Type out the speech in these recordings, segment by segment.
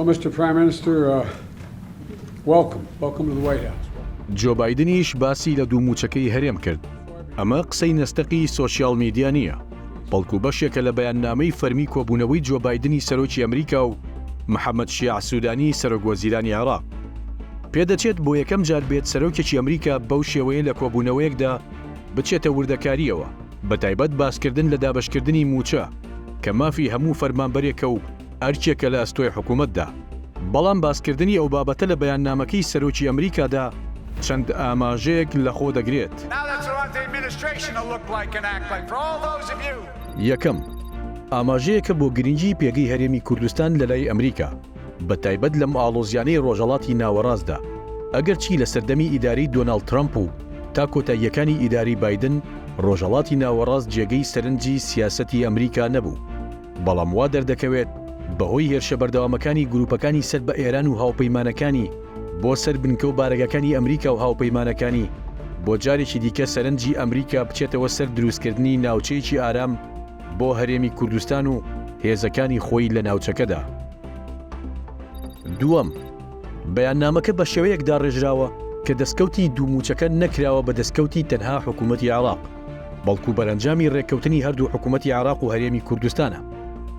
Well, Mr. Prime Minister, welcome to the White House. جۆ بایدنیش باسی لە دووموچەکەی هەرێم کرد. ئەمە قسەی نەستەقی سۆشیال میدیا نییە. بەڵکو بەشێکە لە بەیاننامەی فەرمی کۆبوونەوەی جۆ بایدنی سەرۆکی ئەمریکا و محەممەد شیع سوودانی سەرۆکوەزیرانی عێراق. پێدەچێت بۆ یەکەم جار بێت سەرۆکێکی ئەمریکا بەو شێوەیە لە کۆبوونەوەیەکدا بچێتە وردەکاریەوە، بەتایبەت باسکردن لە دابەشکردنی موچە کە مافی هەموو فەرمانبەرێکە و ئەرکێکە لە ئەستۆی حکوومەتدا. بەڵام باسکردنی ئەو بابەتە لە بەیاننامەکەی سەرۆکی ئەمریکادا چەند ئاماژەیەک لە خۆ دەگرێت. یەکەم، ئاماژەیەکە بۆ گرنگی پێگەی هەرێمی کوردستان لە لای ئەمریکا، بەتایبەت لەم ئاڵۆزیانەی ڕۆژهەڵاتی ناوەڕاستدا، ئەگەر چی لە سەردەمی ئیداری دۆناڵد ترامپ و تا کۆتاییەکانی ئیداری بایدن ڕۆژهەڵاتی ناوەڕاست جێگەی سەرنجی سیاسەتی ئەمریکا نەبوو. بەڵام وا دەردەکەوێت بەهۆی هێرشە بەردەوامەکانی گروپەکانی سەر بە ئێران و هاوپەیمانەکانی بۆ سەر بنکە و بارەگەکانی ئەمریکا و هاوپەیمانەکانی بۆ جارێکی دیکە سەرنجی ئەمریکا بچێتەوە سەر دروستکردنی ناوچەیەکی ئارام بۆ هەرێمی کوردستان و هێزەکانی خۆی لە ناوچەکەدا. دووەم، بەیاننامەکە بە شێوەیەکدا ڕێژراوە کە دەستکەوتی دووموچەکە نەکراوە بە دەستکەوتی تەنها حکوومەتی عێراق، بەڵکو بەرەنجامی ڕێککەوتنی هەردوو حکوومەتی عێراق و هەرێمی کوردستانە.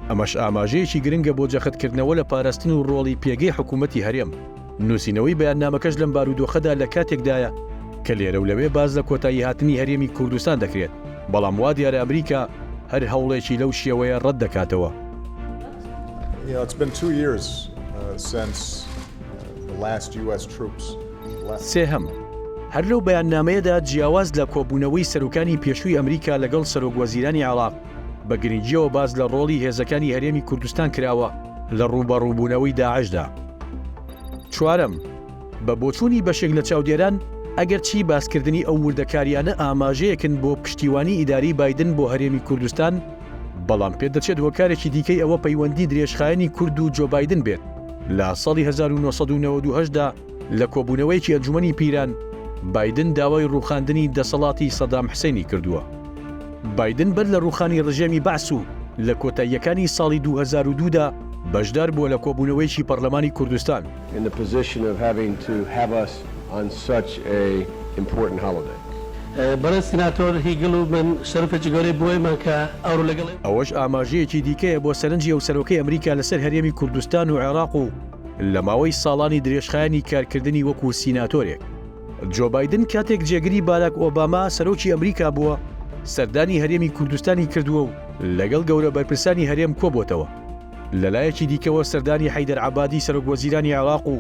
ئەمەش ئاماژەیەکی گرنگە بۆ جەختکردنەوە لە پاراستن و ڕۆڵی پێگەی حکوومەتی هەرێم. نووسینەوەی بەیاننامەکەش لەم بارودۆخەدا لە کاتێکدایە کە لێرە و لەوێ باز لە کۆتایی هاتنی هەرێمی کوردستان دەکرێت، بەڵام وا دیارە ئەمریکا هەر هەوڵێکی لەو شێوەیە ڕەت دەکاتەوە. سێهەم، هەر لەو بەیاننامەیەدا جیاواز لە کۆبوونەوەی سەرۆکانی پێشووی ئەمریکا لەگەڵ سەرۆکوەزیرانی عێراق بە گرنگیەوە باز لە ڕۆڵی هێزەکانی هەرێمی کوردستان کراوە لە ڕووبەڕووبوونەوەی داعشدا. چوارەم، بە بۆچوونی بەشێک لە چاودێران ئەگەر چی باسکردنی ئەو وردەکاریانە ئاماژەیەکن بۆ پشتیوانی ئیداری بایدن بۆ هەرێمی کوردستان، بەڵام پێدەچێت هۆکارێکی دیکەی ئەوە پەیوەندی درێژخایەنی کورد و جۆ بایدن بێت. لە ساڵی 1998دا لە کۆبوونەوەیکی ئەنجومەنی پیران بایدن داوای ڕووخاندنی دەسەڵاتی سەدام حوسێنی کردووە. بایدن بەر لە ڕووخانی ڕژێمی بەعس و لە کۆتاییەکانی ساڵی 2002دا بەشدار بووە لە کۆبوونەوەیکی پەرلەمانی کوردستان. ئەوەش ئاماژەیەکی دیکەیە بۆ سەرنجی ئەو سەرۆکەی ئەمریکا لەسەر هەرێمی کوردستان و عێراق و لە ماوەی ساڵانی درێژخایەنی کارکردنی وەکو سیناتۆرێک. جۆ بایدن کاتێک جێگری باراک ئۆباما سەرۆکی ئەمریکا بووە، سەردانی هەرێمی کوردستانی کردووە و لەگەڵ گەورە بەرپرسانی هەرێم کۆبووەتەوە. لەلایەکی دیکەوە سەردانی حەیدەر عەبادی سەرۆکوەزیرانی عێراق و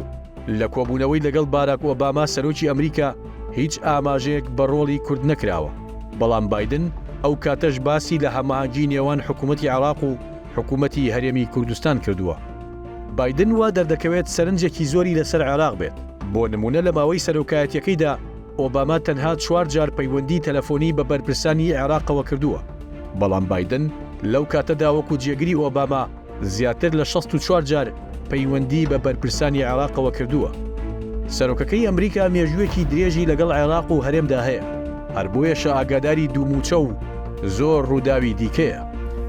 لە کۆبوونەوەی لەگەڵ باراک ئۆباما سەرۆکی ئەمریکا هیچ ئاماژەیەک بە ڕۆڵی کورد نەکراوە. بەڵام بایدن ئەو کاتەش باسی لە هەماهەنگی نێوان حکوومەتی عێراق و حکوومەتی هەرێمی کوردستان کردووە. بایدن وا دەردەکەوێت سەرنجێکی زۆری لەسەر عێراق بێت. بۆ نمونە لە ماوەی سەرۆکایەتیەکەیدا ئۆباما تەنها 4 جار پەیوەندی تەلەفۆنی بە بەرپرسانی عێراقەوە کردووە، بەڵام بایدن لەو کاتەدا وەکو جێگری ئۆباما زیاتر لە 64 جار پەیوەندی بە بەرپرسانی عێراقەوە کردووە. سەرۆکەکەی ئەمریکا مێژوویەکی درێژی لەگەڵ عێراق و هەرێمدا هەیە، هەر بۆیەشە ئاگاداری دووموچە و زۆر ڕووداوی دیکەیە.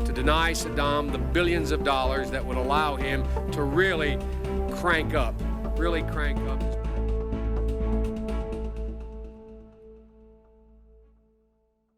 To deny Saddam the billions of dollars that would allow him to really crank up his